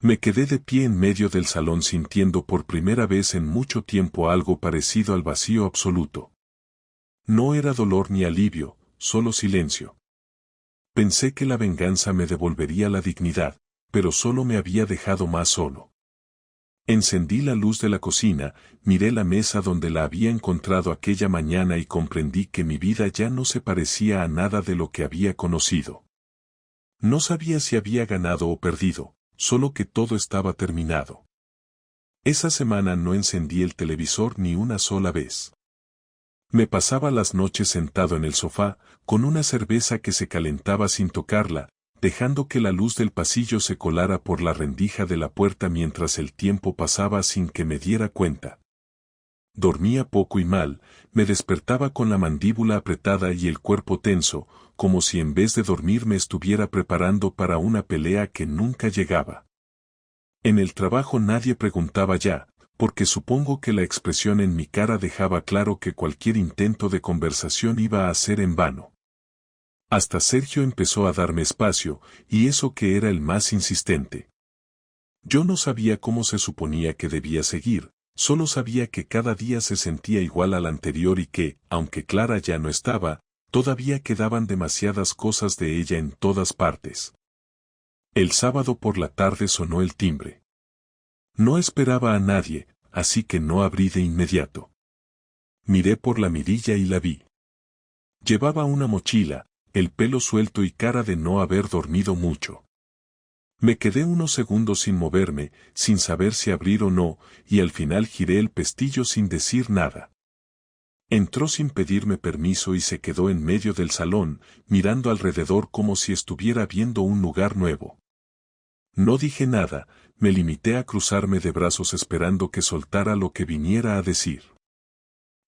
Me quedé de pie en medio del salón sintiendo por primera vez en mucho tiempo algo parecido al vacío absoluto. No era dolor ni alivio, solo silencio. Pensé que la venganza me devolvería la dignidad, pero solo me había dejado más solo. Encendí la luz de la cocina, miré la mesa donde la había encontrado aquella mañana y comprendí que mi vida ya no se parecía a nada de lo que había conocido. No sabía si había ganado o perdido, solo que todo estaba terminado. Esa semana no encendí el televisor ni una sola vez. Me pasaba las noches sentado en el sofá, con una cerveza que se calentaba sin tocarla, dejando que la luz del pasillo se colara por la rendija de la puerta mientras el tiempo pasaba sin que me diera cuenta. Dormía poco y mal, me despertaba con la mandíbula apretada y el cuerpo tenso, como si en vez de dormir me estuviera preparando para una pelea que nunca llegaba. En el trabajo nadie preguntaba ya, porque supongo que la expresión en mi cara dejaba claro que cualquier intento de conversación iba a ser en vano. Hasta Sergio empezó a darme espacio, y eso que era el más insistente. Yo no sabía cómo se suponía que debía seguir, solo sabía que cada día se sentía igual al anterior y que, aunque Clara ya no estaba, todavía quedaban demasiadas cosas de ella en todas partes. El sábado por la tarde sonó el timbre. No esperaba a nadie, así que no abrí de inmediato. Miré por la mirilla y la vi. Llevaba una mochila, el pelo suelto y cara de no haber dormido mucho. Me quedé unos segundos sin moverme, sin saber si abrir o no, y al final giré el pestillo sin decir nada. Entró sin pedirme permiso y se quedó en medio del salón, mirando alrededor como si estuviera viendo un lugar nuevo. No dije nada, me limité a cruzarme de brazos esperando que soltara lo que viniera a decir.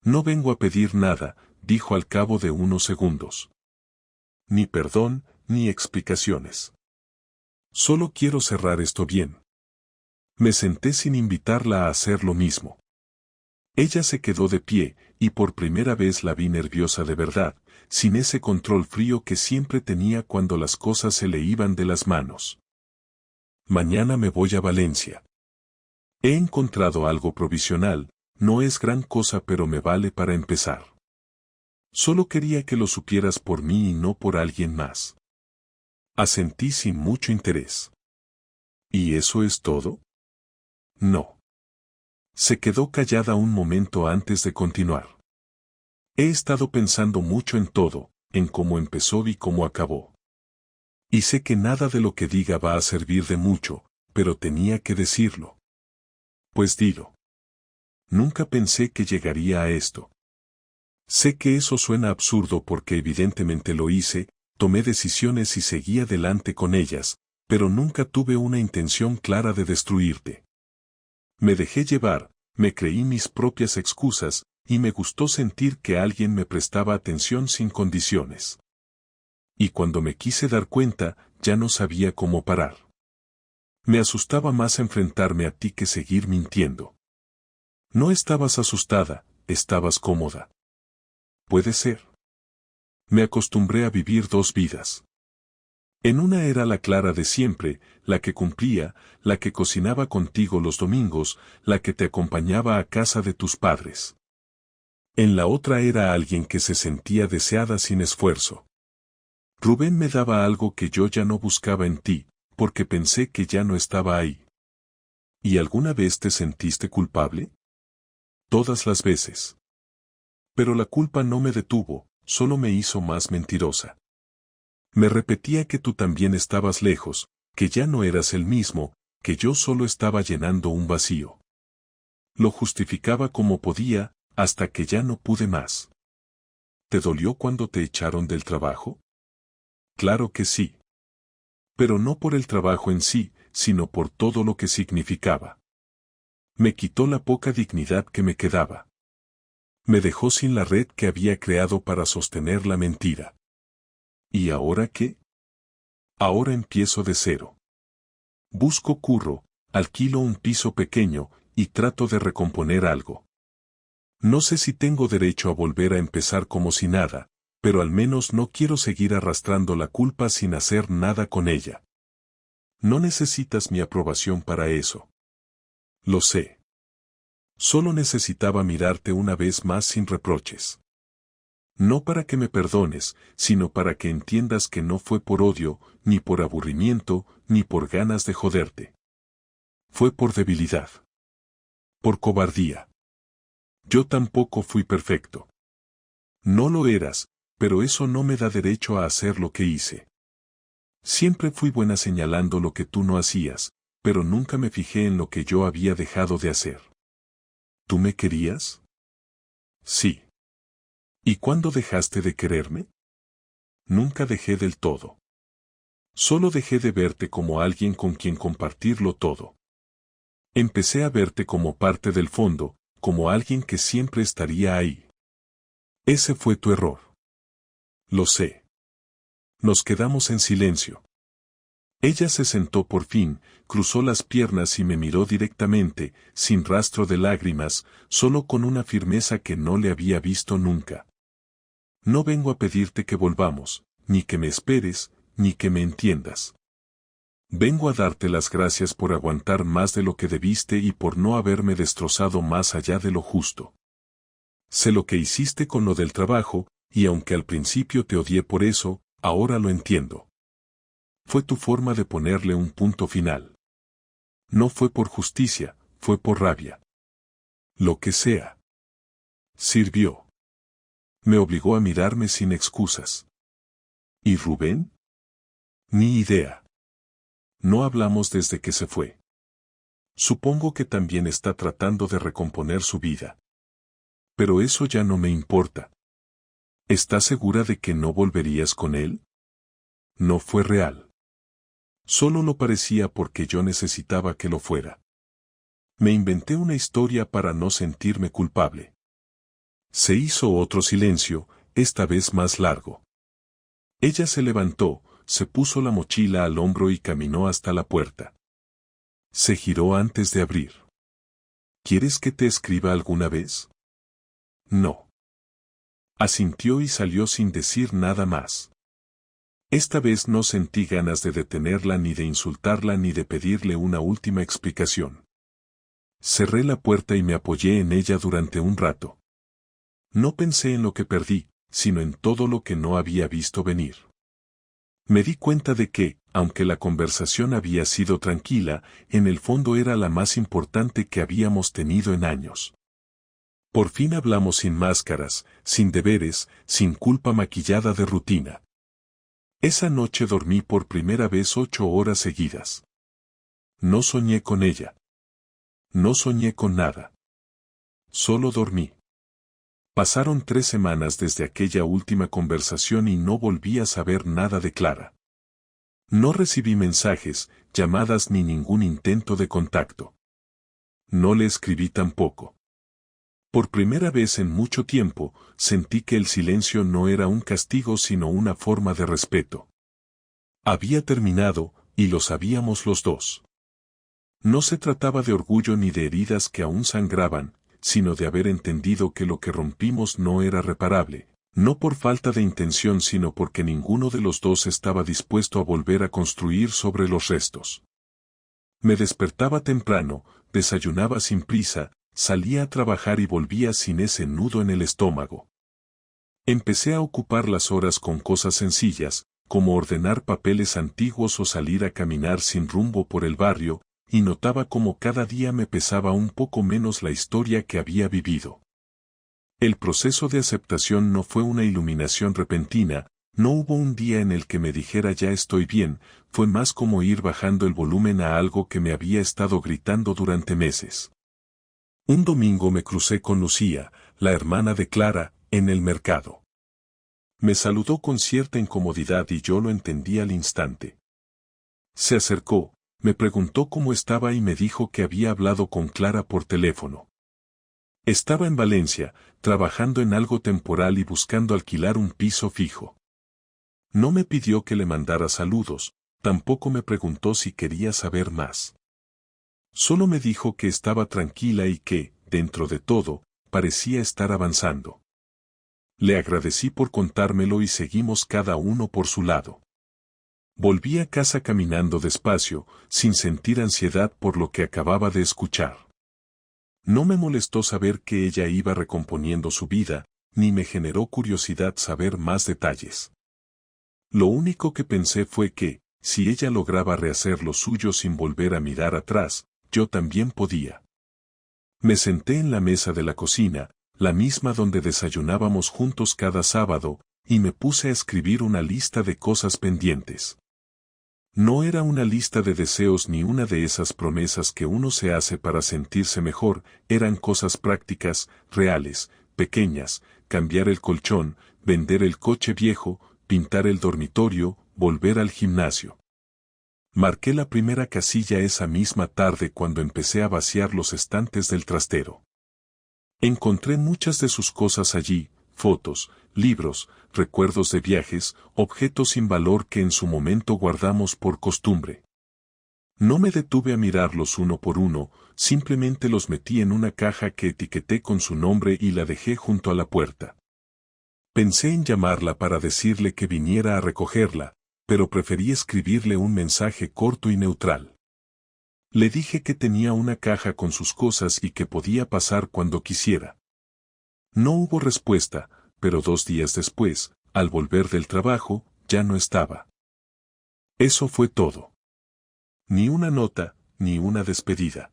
No vengo a pedir nada, dijo al cabo de unos segundos. Ni perdón, ni explicaciones. Solo quiero cerrar esto bien. Me senté sin invitarla a hacer lo mismo. Ella se quedó de pie, y por primera vez la vi nerviosa de verdad, sin ese control frío que siempre tenía cuando las cosas se le iban de las manos. Mañana me voy a Valencia. He encontrado algo provisional, no es gran cosa pero me vale para empezar. Solo quería que lo supieras por mí y no por alguien más. Asentí sin mucho interés. ¿Y eso es todo? No. Se quedó callada un momento antes de continuar. He estado pensando mucho en todo, en cómo empezó y cómo acabó. Y sé que nada de lo que diga va a servir de mucho, pero tenía que decirlo. Pues dilo. Nunca pensé que llegaría a esto. Sé que eso suena absurdo porque evidentemente lo hice, tomé decisiones y seguí adelante con ellas, pero nunca tuve una intención clara de destruirte. Me dejé llevar, me creí mis propias excusas, y me gustó sentir que alguien me prestaba atención sin condiciones. Y cuando me quise dar cuenta, ya no sabía cómo parar. Me asustaba más enfrentarme a ti que seguir mintiendo. No estabas asustada, estabas cómoda. Puede ser. Me acostumbré a vivir dos vidas. En una era la Clara de siempre, la que cumplía, la que cocinaba contigo los domingos, la que te acompañaba a casa de tus padres. En la otra era alguien que se sentía deseada sin esfuerzo. Rubén me daba algo que yo ya no buscaba en ti, porque pensé que ya no estaba ahí. ¿Y alguna vez te sentiste culpable? Todas las veces. Pero la culpa no me detuvo, solo me hizo más mentirosa. Me repetía que tú también estabas lejos, que ya no eras el mismo, que yo solo estaba llenando un vacío. Lo justificaba como podía, hasta que ya no pude más. ¿Te dolió cuando te echaron del trabajo? Claro que sí. Pero no por el trabajo en sí, sino por todo lo que significaba. Me quitó la poca dignidad que me quedaba. Me dejó sin la red que había creado para sostener la mentira. ¿Y ahora qué? Ahora empiezo de cero. Busco curro, alquilo un piso pequeño, y trato de recomponer algo. No sé si tengo derecho a volver a empezar como si nada, pero al menos no quiero seguir arrastrando la culpa sin hacer nada con ella. No necesitas mi aprobación para eso. Lo sé. Solo necesitaba mirarte una vez más sin reproches. No para que me perdones, sino para que entiendas que no fue por odio, ni por aburrimiento, ni por ganas de joderte. Fue por debilidad. Por cobardía. Yo tampoco fui perfecto. No lo eras, pero eso no me da derecho a hacer lo que hice. Siempre fui buena señalando lo que tú no hacías, pero nunca me fijé en lo que yo había dejado de hacer. ¿Tú me querías? Sí. ¿Y cuándo dejaste de quererme? Nunca dejé del todo. Solo dejé de verte como alguien con quien compartirlo todo. Empecé a verte como parte del fondo, como alguien que siempre estaría ahí. Ese fue tu error. Lo sé. Nos quedamos en silencio. Ella se sentó por fin, cruzó las piernas y me miró directamente, sin rastro de lágrimas, solo con una firmeza que no le había visto nunca. No vengo a pedirte que volvamos, ni que me esperes, ni que me entiendas. Vengo a darte las gracias por aguantar más de lo que debiste y por no haberme destrozado más allá de lo justo. Sé lo que hiciste con lo del trabajo, y aunque al principio te odié por eso, ahora lo entiendo. Fue tu forma de ponerle un punto final. No fue por justicia, fue por rabia. Lo que sea. Sirvió. Me obligó a mirarme sin excusas. ¿Y Rubén? Ni idea. No hablamos desde que se fue. Supongo que también está tratando de recomponer su vida. Pero eso ya no me importa. ¿Estás segura de que no volverías con él? No fue real. Solo lo parecía porque yo necesitaba que lo fuera. Me inventé una historia para no sentirme culpable. Se hizo otro silencio, esta vez más largo. Ella se levantó, se puso la mochila al hombro y caminó hasta la puerta. Se giró antes de abrir. ¿Quieres que te escriba alguna vez? No. Asintió y salió sin decir nada más. Esta vez no sentí ganas de detenerla ni de insultarla ni de pedirle una última explicación. Cerré la puerta y me apoyé en ella durante un rato. No pensé en lo que perdí, sino en todo lo que no había visto venir. Me di cuenta de que, aunque la conversación había sido tranquila, en el fondo era la más importante que habíamos tenido en años. Por fin hablamos sin máscaras, sin deberes, sin culpa maquillada de rutina. Esa noche dormí por primera vez 8 horas seguidas. No soñé con ella. No soñé con nada. Solo dormí. Pasaron 3 semanas desde aquella última conversación y no volví a saber nada de Clara. No recibí mensajes, llamadas ni ningún intento de contacto. No le escribí tampoco. Por primera vez en mucho tiempo, sentí que el silencio no era un castigo sino una forma de respeto. Había terminado, y lo sabíamos los dos. No se trataba de orgullo ni de heridas que aún sangraban, sino de haber entendido que lo que rompimos no era reparable, no por falta de intención sino porque ninguno de los dos estaba dispuesto a volver a construir sobre los restos. Me despertaba temprano, desayunaba sin prisa, salía a trabajar y volvía sin ese nudo en el estómago. Empecé a ocupar las horas con cosas sencillas, como ordenar papeles antiguos o salir a caminar sin rumbo por el barrio, y notaba como cada día me pesaba un poco menos la historia que había vivido. El proceso de aceptación no fue una iluminación repentina, no hubo un día en el que me dijera ya estoy bien, fue más como ir bajando el volumen a algo que me había estado gritando durante meses. Un domingo me crucé con Lucía, la hermana de Clara, en el mercado. Me saludó con cierta incomodidad y yo lo entendí al instante. Se acercó, me preguntó cómo estaba y me dijo que había hablado con Clara por teléfono. Estaba en Valencia, trabajando en algo temporal y buscando alquilar un piso fijo. No me pidió que le mandara saludos, tampoco me preguntó si quería saber más. Solo me dijo que estaba tranquila y que, dentro de todo, parecía estar avanzando. Le agradecí por contármelo y seguimos cada uno por su lado. Volví a casa caminando despacio, sin sentir ansiedad por lo que acababa de escuchar. No me molestó saber que ella iba recomponiendo su vida, ni me generó curiosidad saber más detalles. Lo único que pensé fue que, si ella lograba rehacer lo suyo sin volver a mirar atrás, yo también podía. Me senté en la mesa de la cocina, la misma donde desayunábamos juntos cada sábado, y me puse a escribir una lista de cosas pendientes. No era una lista de deseos ni una de esas promesas que uno se hace para sentirse mejor, eran cosas prácticas, reales, pequeñas, cambiar el colchón, vender el coche viejo, pintar el dormitorio, volver al gimnasio. Marqué la primera casilla esa misma tarde cuando empecé a vaciar los estantes del trastero. Encontré muchas de sus cosas allí, fotos, libros, recuerdos de viajes, objetos sin valor que en su momento guardamos por costumbre. No me detuve a mirarlos uno por uno, simplemente los metí en una caja que etiqueté con su nombre y la dejé junto a la puerta. Pensé en llamarla para decirle que viniera a recogerla, pero preferí escribirle un mensaje corto y neutral. Le dije que tenía una caja con sus cosas y que podía pasar cuando quisiera. No hubo respuesta, pero 2 días después, al volver del trabajo, ya no estaba. Eso fue todo. Ni una nota, ni una despedida.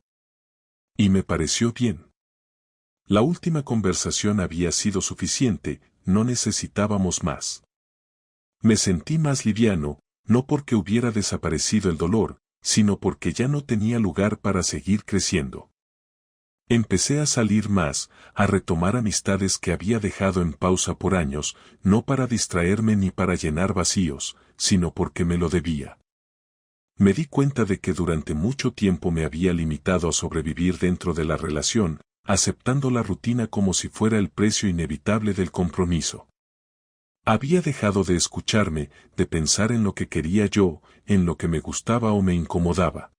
Y me pareció bien. La última conversación había sido suficiente, no necesitábamos más. Me sentí más liviano, no porque hubiera desaparecido el dolor, sino porque ya no tenía lugar para seguir creciendo. Empecé a salir más, a retomar amistades que había dejado en pausa por años, no para distraerme ni para llenar vacíos, sino porque me lo debía. Me di cuenta de que durante mucho tiempo me había limitado a sobrevivir dentro de la relación, aceptando la rutina como si fuera el precio inevitable del compromiso. Había dejado de escucharme, de pensar en lo que quería yo, en lo que me gustaba o me incomodaba.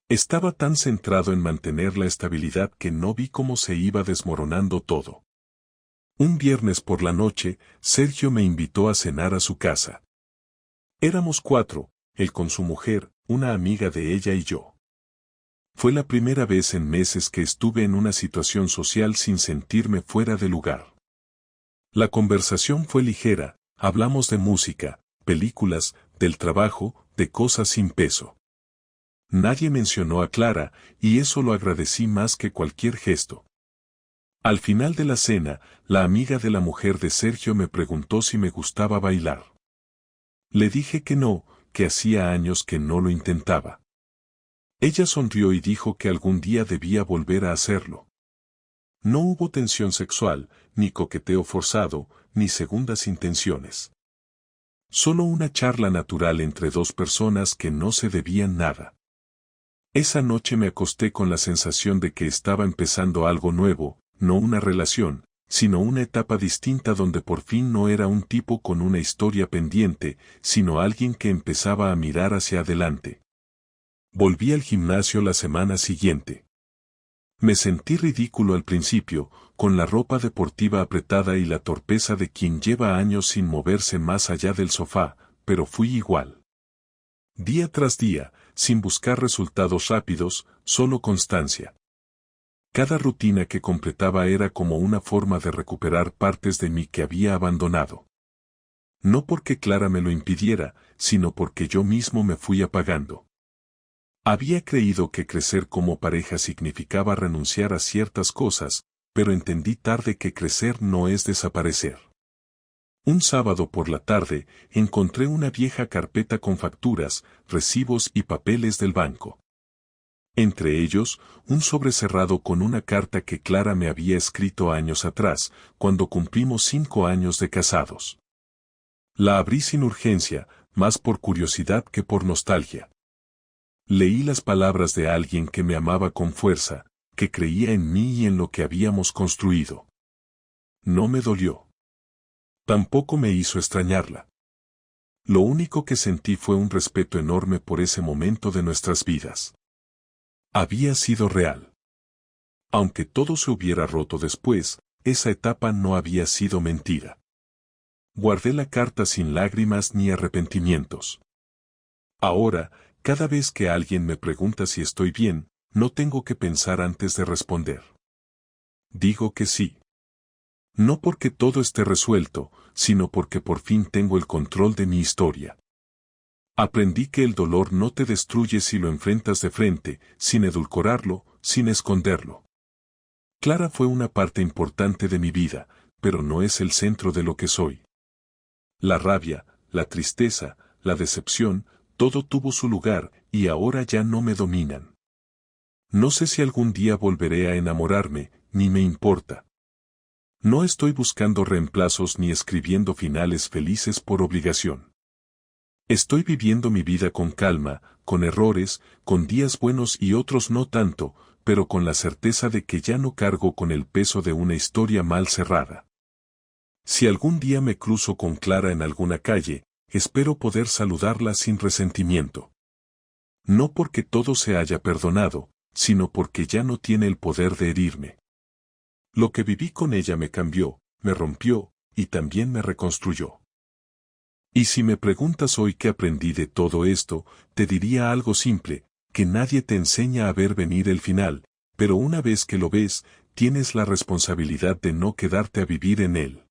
Estaba tan centrado en mantener la estabilidad que no vi cómo se iba desmoronando todo. Un viernes por la noche, Sergio me invitó a cenar a su casa. Éramos 4, él con su mujer, una amiga de ella y yo. Fue la primera vez en meses que estuve en una situación social sin sentirme fuera de lugar. La conversación fue ligera, hablamos de música, películas, del trabajo, de cosas sin peso. Nadie mencionó a Clara, y eso lo agradecí más que cualquier gesto. Al final de la cena, la amiga de la mujer de Sergio me preguntó si me gustaba bailar. Le dije que no, que hacía años que no lo intentaba. Ella sonrió y dijo que algún día debía volver a hacerlo. No hubo tensión sexual, ni coqueteo forzado, ni segundas intenciones. Solo una charla natural entre dos personas que no se debían nada. Esa noche me acosté con la sensación de que estaba empezando algo nuevo, no una relación, sino una etapa distinta donde por fin no era un tipo con una historia pendiente, sino alguien que empezaba a mirar hacia adelante. Volví al gimnasio la semana siguiente. Me sentí ridículo al principio, con la ropa deportiva apretada y la torpeza de quien lleva años sin moverse más allá del sofá, pero fui igual. Día tras día, sin buscar resultados rápidos, solo constancia. Cada rutina que completaba era como una forma de recuperar partes de mí que había abandonado. No porque Clara me lo impidiera, sino porque yo mismo me fui apagando. Había creído que crecer como pareja significaba renunciar a ciertas cosas, pero entendí tarde que crecer no es desaparecer. Un sábado por la tarde, encontré una vieja carpeta con facturas, recibos y papeles del banco. Entre ellos, un sobre cerrado con una carta que Clara me había escrito años atrás, cuando cumplimos 5 años de casados. La abrí sin urgencia, más por curiosidad que por nostalgia. Leí las palabras de alguien que me amaba con fuerza, que creía en mí y en lo que habíamos construido. No me dolió. Tampoco me hizo extrañarla. Lo único que sentí fue un respeto enorme por ese momento de nuestras vidas. Había sido real. Aunque todo se hubiera roto después, esa etapa no había sido mentira. Guardé la carta sin lágrimas ni arrepentimientos. Ahora, cada vez que alguien me pregunta si estoy bien, no tengo que pensar antes de responder. Digo que sí. No porque todo esté resuelto, sino porque por fin tengo el control de mi historia. Aprendí que el dolor no te destruye si lo enfrentas de frente, sin edulcorarlo, sin esconderlo. Clara fue una parte importante de mi vida, pero no es el centro de lo que soy. La rabia, la tristeza, la decepción, todo tuvo su lugar, y ahora ya no me dominan. No sé si algún día volveré a enamorarme, ni me importa. No estoy buscando reemplazos ni escribiendo finales felices por obligación. Estoy viviendo mi vida con calma, con errores, con días buenos y otros no tanto, pero con la certeza de que ya no cargo con el peso de una historia mal cerrada. Si algún día me cruzo con Clara en alguna calle, espero poder saludarla sin resentimiento. No porque todo se haya perdonado, sino porque ya no tiene el poder de herirme. Lo que viví con ella me cambió, me rompió, y también me reconstruyó. Y si me preguntas hoy qué aprendí de todo esto, te diría algo simple, que nadie te enseña a ver venir el final, pero una vez que lo ves, tienes la responsabilidad de no quedarte a vivir en él.